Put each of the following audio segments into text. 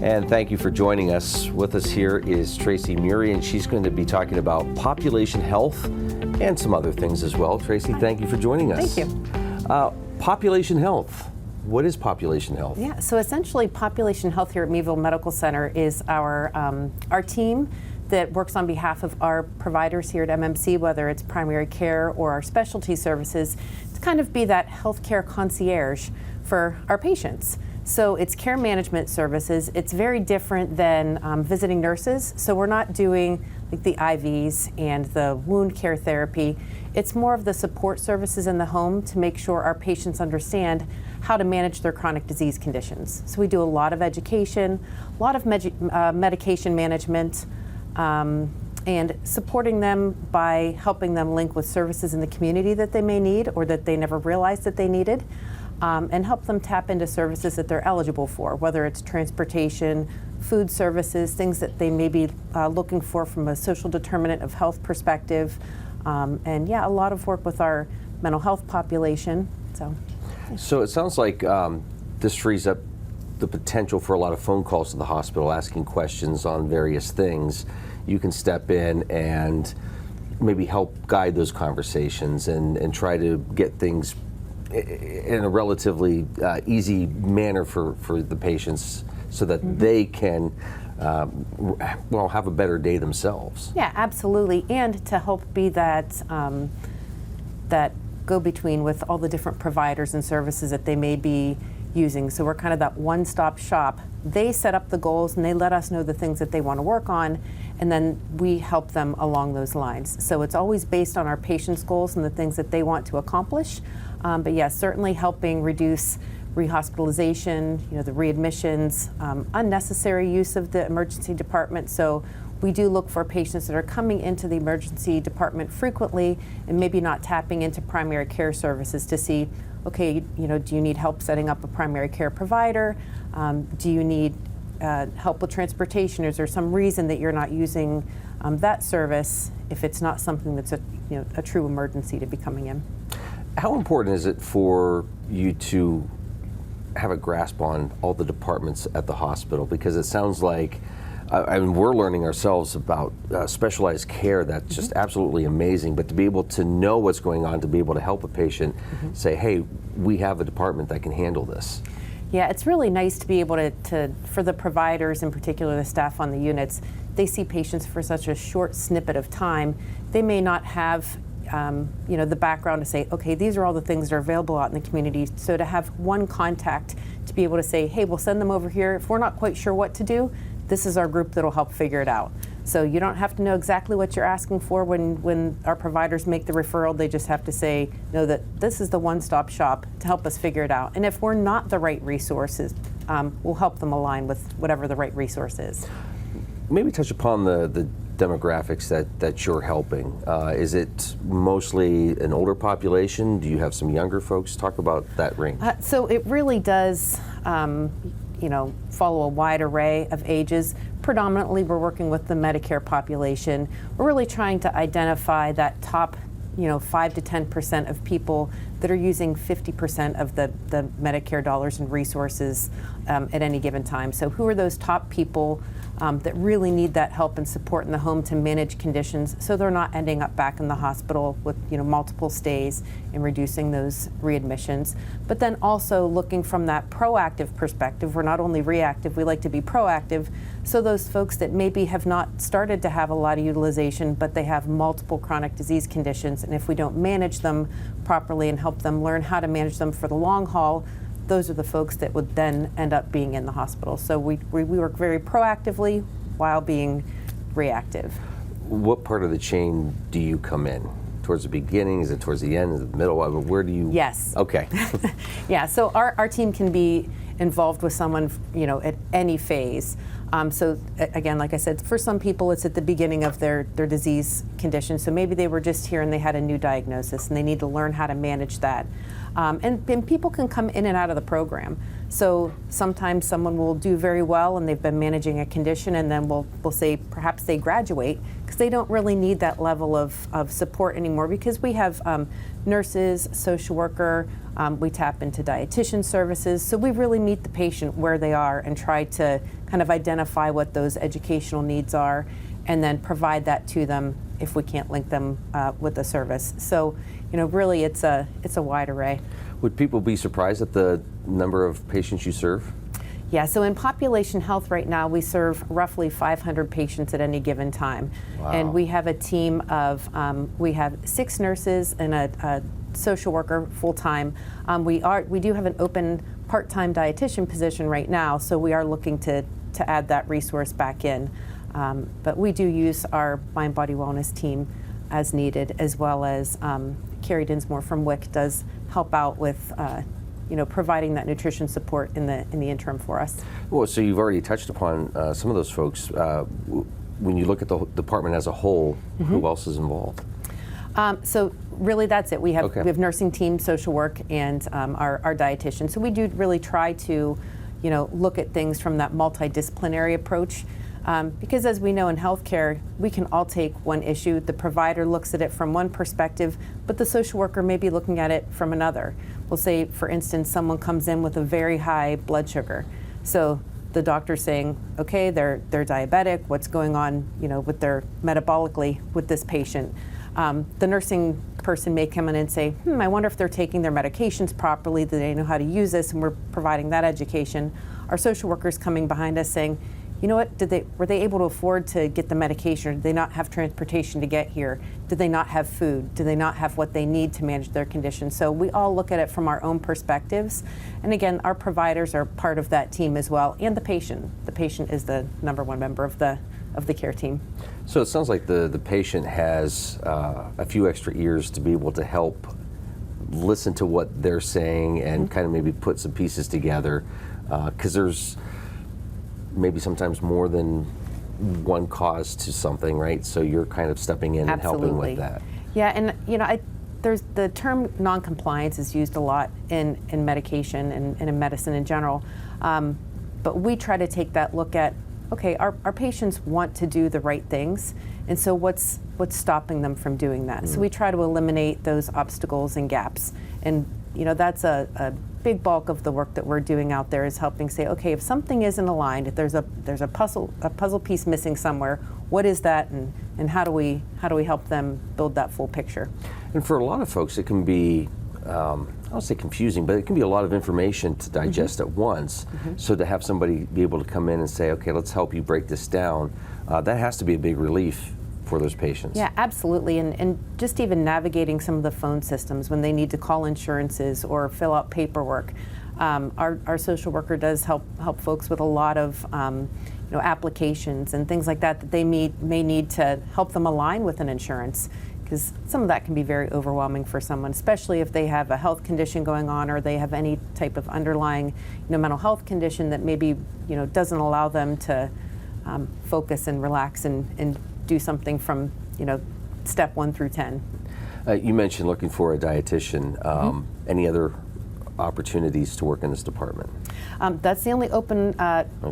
And thank you for joining us. With us here is Tracy Meure, and she's going to be talking about population health and some other things as well. Tracy, thank you for joining us. Thank you. Population health. What is population health? Yeah, so essentially population health here at Meadville Medical Center is our team that works on behalf of our providers here at MMC, whether it's primary care or our specialty services, to kind of be that healthcare concierge for our patients. So it's care management services. It's very different than visiting nurses. So we're not doing like the IVs and the wound care therapy. It's more of the support services in the home to make sure our patients understand how to manage their chronic disease conditions. So we do a lot of education, a lot of medication management, and supporting them by helping them link with services in the community that they may need or that they never realized that they needed, and help them tap into services that they're eligible for, whether it's transportation, food services, things that they may be looking for from a social determinant of health perspective, and yeah, a lot of work with our mental health population. So it sounds like this frees up the potential for a lot of phone calls to the hospital asking questions on various things. You can step in and maybe help guide those conversations and try to get things in a relatively easy manner for the patients so that they can have a better day themselves. Yeah, absolutely, and to help be that that go-between with all the different providers and services that they may be using. So we're kind of that one-stop shop. They set up the goals and they let us know the things that they want to work on, and then we help them along those lines. So it's always based on our patients' goals and the things that they want to accomplish. But yes, certainly helping reduce rehospitalization, the readmissions, unnecessary use of the emergency department. So we do look for patients that are coming into the emergency department frequently and maybe not tapping into primary care services to see, okay, do you need help setting up a primary care provider? Do you need help with transportation? Is there some reason that you're not using that service if it's not something that's a true emergency to be coming in? How important is it for you to have a grasp on all the departments at the hospital? Because it sounds like we're learning ourselves about specialized care that's just absolutely amazing, but to be able to know what's going on, to be able to help a patient say, hey, we have a department that can handle this. Yeah, it's really nice to be able to for the providers, in particular the staff on the units, they see patients for such a short snippet of time. They may not have the background to say, okay, these are all the things that are available out in the community. So to have one contact to be able to say, hey, we'll send them over here. If we're not quite sure what to do, this is our group that'll help figure it out. So you don't have to know exactly what you're asking for when our providers make the referral. They just have to know that this is the one-stop shop to help us figure it out. And if we're not the right resources, we'll help them align with whatever the right resource is. Maybe touch upon the demographics that you're helping. Is it mostly an older population? Do you have some younger folks? Talk about that range. So it really does follow a wide array of ages. Predominantly, we're working with the Medicare population. We're really trying to identify that top 5 to 10% of people that are using 50% of the Medicare dollars and resources at any given time. So who are those top people that really need that help and support in the home to manage conditions so they're not ending up back in the hospital with multiple stays and reducing those readmissions. But then also looking from that proactive perspective. We're not only reactive, we like to be proactive. So those folks that maybe have not started to have a lot of utilization, but they have multiple chronic disease conditions, and if we don't manage them properly and help them learn how to manage them for the long haul, those are the folks that would then end up being in the hospital. So we work very proactively while being reactive. What part of the chain do you come in? Towards the beginning? Is it towards the end? Is it the middle? Where do you? Yes. Okay. Yeah, so our team can be involved with someone at any phase. So again, like I said, for some people it's at the beginning of their disease condition. So maybe they were just here and they had a new diagnosis and they need to learn how to manage that. And people can come in and out of the program. So sometimes someone will do very well and they've been managing a condition, and then we'll say perhaps they graduate because they don't really need that level of support anymore, because we have nurses, social worker, we tap into dietitian services, so we really meet the patient where they are and try to kind of identify what those educational needs are and then provide that to them if we can't link them with a service. So, really it's a wide array. Would people be surprised at the number of patients you serve? Yeah, so in population health right now, we serve roughly 500 patients at any given time. Wow. And we have a team of, we have 6 nurses and a social worker full-time. We do have an open part-time dietitian position right now, so we are looking to add that resource back in. But we do use our mind body wellness team as needed, as well as Carrie Dinsmore from WIC does help out with providing that nutrition support in the interim for us. Well, so you've already touched upon some of those folks. When you look at the department as a whole, who else is involved? So really that's it. We have Okay. we have nursing team, social work, and our dietitian. So we do really try to, look at things from that multidisciplinary approach. Because as we know in healthcare, we can all take one issue. The provider looks at it from one perspective, but the social worker may be looking at it from another. We'll say, for instance, someone comes in with a very high blood sugar. So the doctor's saying, okay, they're diabetic, what's going on, with their metabolically with this patient. The nursing person may come in and say, I wonder if they're taking their medications properly, do they know how to use this, and we're providing that education. Our social worker's coming behind us saying, you know what, were they able to afford to get the medication, or did they not have transportation to get here? Did they not have food? Do they not have what they need to manage their condition? So we all look at it from our own perspectives. And again, our providers are part of that team as well, and the patient. The patient is the number one member of the care team. So it sounds like the patient has a few extra ears to be able to help listen to what they're saying and kind of maybe put some pieces together, because there's maybe sometimes more than one cause to something, right? So you're kind of stepping in and helping with that. Yeah, and there's the term non-compliance is used a lot in medication and in medicine in general, but we try to take that look at, okay, our patients want to do the right things, and so what's stopping them from doing that? So we try to eliminate those obstacles and gaps, and that's a big bulk of the work that we're doing out there, is helping say, okay, if something isn't aligned, if there's a puzzle piece missing somewhere, what is that, and how do we help them build that full picture? And for a lot of folks, it can be, I don't say confusing, but it can be a lot of information to digest at once. So to have somebody be able to come in and say, okay, let's help you break this down, that has to be a big relief for those patients. Yeah, absolutely, and just even navigating some of the phone systems when they need to call insurances or fill out paperwork. Our social worker does help folks with a lot of applications and things like that they may need to help them align with an insurance, because some of that can be very overwhelming for someone, especially if they have a health condition going on or they have any type of underlying mental health condition that maybe doesn't allow them to focus and relax and do something from step 1 through 10. You mentioned looking for a dietitian. Any other opportunities to work in this department? That's the only open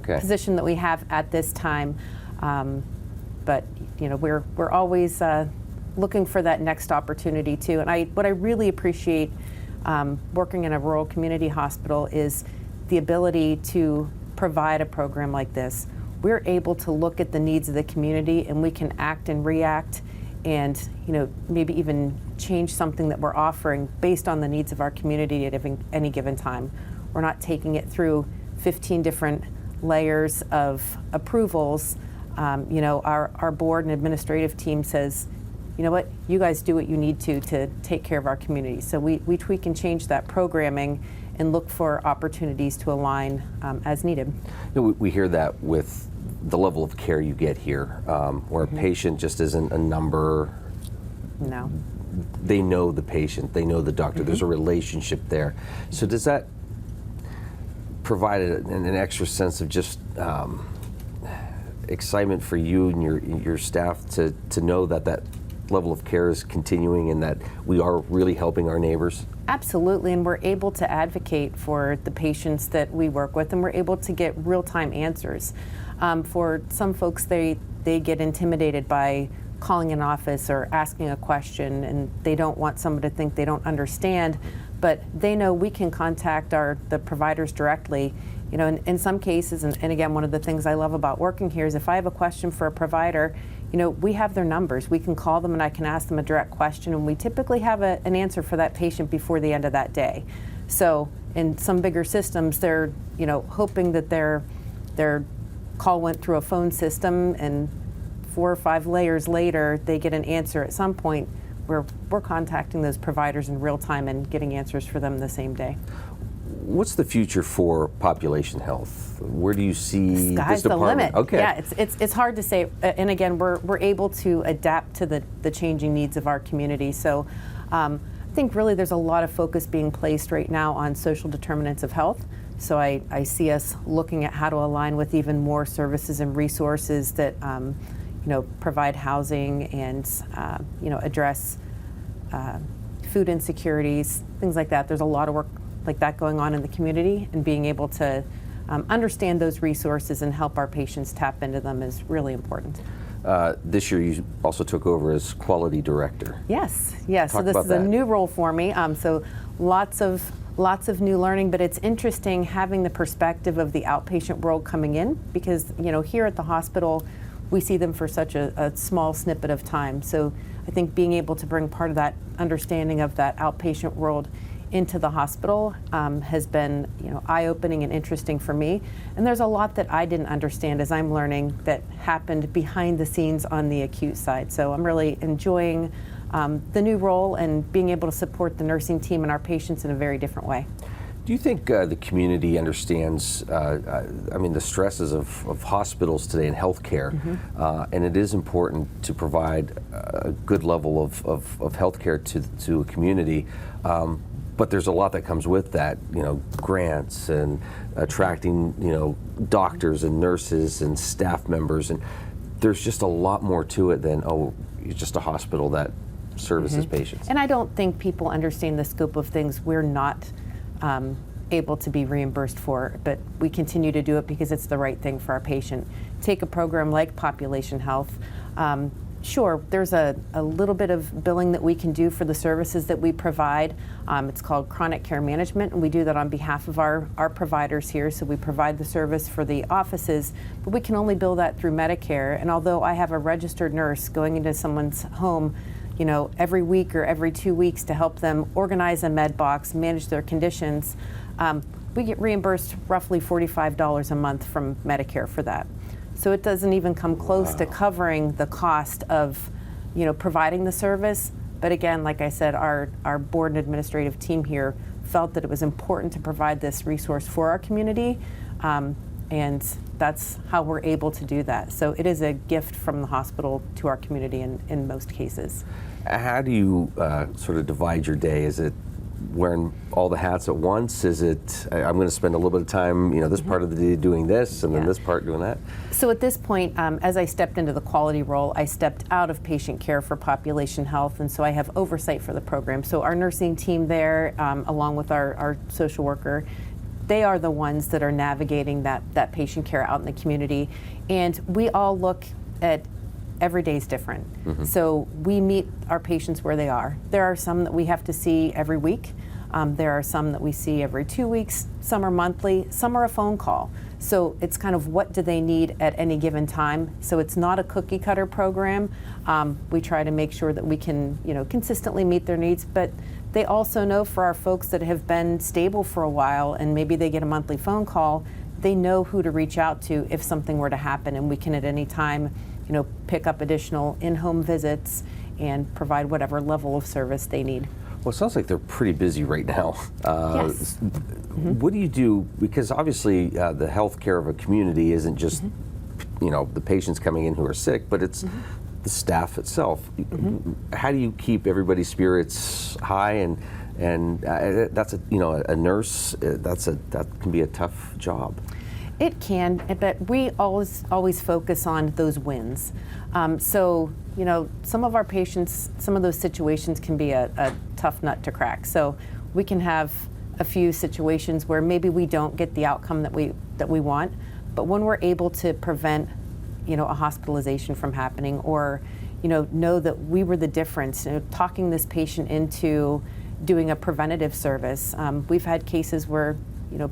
position that we have at this time. But we're always looking for that next opportunity too. And what I really appreciate working in a rural community hospital is the ability to provide a program like this. We're able to look at the needs of the community, and we can act and react and maybe even change something that we're offering based on the needs of our community at any given time. We're not taking it through 15 different layers of approvals. Our board and administrative team says, you know what, you guys do what you need to take care of our community. So we tweak and change that programming and look for opportunities to align as needed. We hear that with the level of care you get here, where a patient just isn't a number. No. They know the patient, they know the doctor, there's a relationship there. So does that provide an extra sense of just excitement for you and your staff to know that level of care is continuing and that we are really helping our neighbors? Absolutely, and we're able to advocate for the patients that we work with, and we're able to get real-time answers. For some folks, they get intimidated by calling an office or asking a question, and they don't want someone to think they don't understand, but they know we can contact the providers directly. You know, in some cases, and again, one of the things I love about working here is if I have a question for a provider, you know, we have their numbers. We can call them and I can ask them a direct question, and we typically have an answer for that patient before the end of that day. So in some bigger systems, they're, you know, hoping that their call went through a phone system, and 4 or 5 layers later, they get an answer at some point. We're contacting those providers in real time and getting answers for them the same day. What's the future for population health? Where do you see Sky's this the department? limit. Okay. Yeah, it's hard to say. And again, we're able to adapt to the changing needs of our community. So I think really there's a lot of focus being placed right now on social determinants of health. So I see us looking at how to align with even more services and resources that you know, provide housing and you know, address food insecurities, things like that. There's a lot of work like that going on in the community, and being able to understand those resources and help our patients tap into them is really important. This year you also took over as quality director. Yes. Talk So this about is a that. new role for me. So lots of new learning, but it's interesting having the perspective of the outpatient world coming in, because you know, here at the hospital we see them for such a small snippet of time. So I think being able to bring part of that understanding of that outpatient world into the hospital has been, you know, eye-opening and interesting for me. And there's a lot that I didn't understand as I'm learning that happened behind the scenes on the acute side. So I'm really enjoying the new role and being able to support the nursing team and our patients in a very different way. Do you think the community understands, I mean, the stresses of hospitals today and healthcare, and it is important to provide a good level of healthcare to a community, but there's a lot that comes with that, you know, grants and attracting, you know, doctors and nurses and staff members, and there's just a lot more to it than, oh, it's just a hospital that services patients. And I don't think people understand the scope of things we're not able to be reimbursed for, but we continue to do it because it's the right thing for our patient. Take a program like Population Health. Sure, there's a little bit of billing that we can do for the services that we provide. It's called chronic care management, and we do that on behalf of our providers here. So we provide the service for the offices, but we can only bill that through Medicare. And although I have a registered nurse going into someone's home, you know, every week or every 2 weeks to help them organize a med box, manage their conditions, we get reimbursed roughly $45 a month from Medicare for that. So it doesn't even come close to covering the cost of, you know, providing the service. But again, like I said, our board and administrative team here felt that it was important to provide this resource for our community, and that's how we're able to do that. So it is a gift from the hospital to our community in most cases. How do you sort of divide your day? Is it wearing all the hats at once? Is it, I'm going to spend a little bit of time, you know, this part of the day doing this, and then this part doing that? So at this point, as I stepped into the quality role, I stepped out of patient care for population health, and so I have oversight for the program. So our nursing team there, along with our social worker, they are the ones that are navigating that patient care out in the community. And we all look at every day is different. So we meet our patients where they are. There are some that we have to see every week. There are some that we see every 2 weeks. Some are monthly. Some are a phone call. So it's kind of what do they need at any given time. So it's not a cookie cutter program. We try to make sure that we can, you know, consistently meet their needs. But they also know, for our folks that have been stable for a while and maybe they get a monthly phone call, they know who to reach out to if something were to happen, and we can at any time, you know, pick up additional in-home visits and provide whatever level of service they need. Well, it sounds like they're pretty busy right now. Yes. What do you do? Because obviously the health care of a community isn't just, you know, the patients coming in who are sick, but it's the staff itself. How do you keep everybody's spirits high? And that's a, you know, a nurse, that can be a tough job. It can, but we always focus on those wins. So, you know, some of our patients, some of those situations can be a tough nut to crack. So we can have a few situations where maybe we don't get the outcome that we want, but when we're able to prevent, you know, a hospitalization from happening, or, know that we were the difference, talking this patient into doing a preventative service. We've had cases where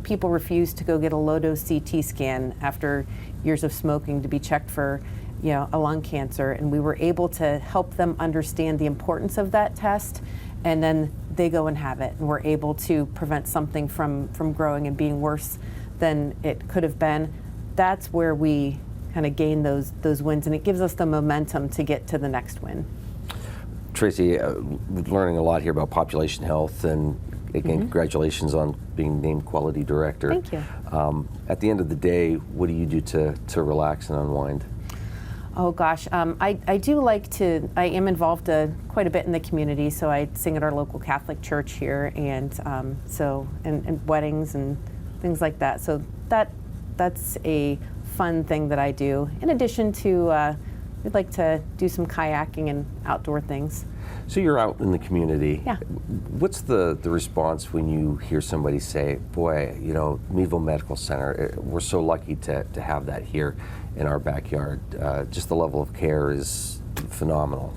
people refuse to go get a low-dose CT scan after years of smoking to be checked for a lung cancer, and we were able to help them understand the importance of that test, and then they go and have it, and we're able to prevent something from growing and being worse than it could have been. That's where we kind of gain those wins, and it gives us the momentum to get to the next win. Tracy, we're learning a lot here about population health, and again, congratulations on being named Quality Director. Thank you. At the end of the day, what do you do to relax and unwind? Oh gosh, I do like to, I am involved quite a bit in the community, so I sing at our local Catholic church here, and and weddings and things like that. So that's a fun thing that I do. In addition to, we'd like to do some kayaking and outdoor things. So you're out in the community. Yeah. What's the response when you hear somebody say, boy, Meadville Medical Center, we're so lucky to have that here in our backyard. Just the level of care is phenomenal.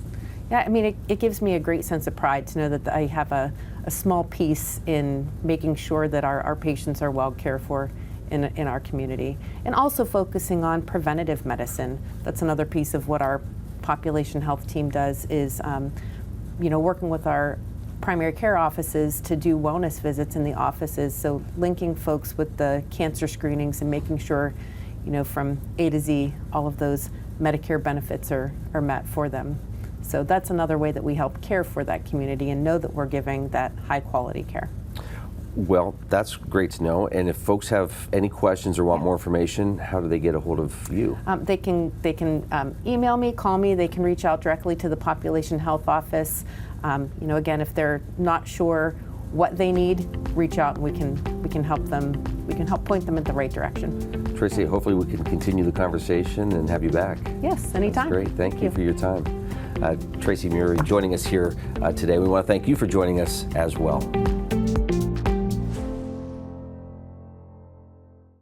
Yeah, I mean, it gives me a great sense of pride to know that I have a small piece in making sure that our patients are well cared for in our community. And also focusing on preventative medicine. That's another piece of what our population health team does is, working with our primary care offices to do wellness visits in the offices. So linking folks with the cancer screenings and making sure, from A to Z, all of those Medicare benefits are met for them. So that's another way that we help care for that community and know that we're giving that high quality care. Well, that's great to know. And if folks have any questions or want more information, how do they get a hold of you? They can email me, call me. They can reach out directly to the population health office. Again, if they're not sure what they need, reach out and we can help them. We can help point them in the right direction. Tracy, hopefully we can continue the conversation and have you back. Yes, anytime. That's great. Thank you for your time. Tracy Meure joining us here today. We want to thank you for joining us as well.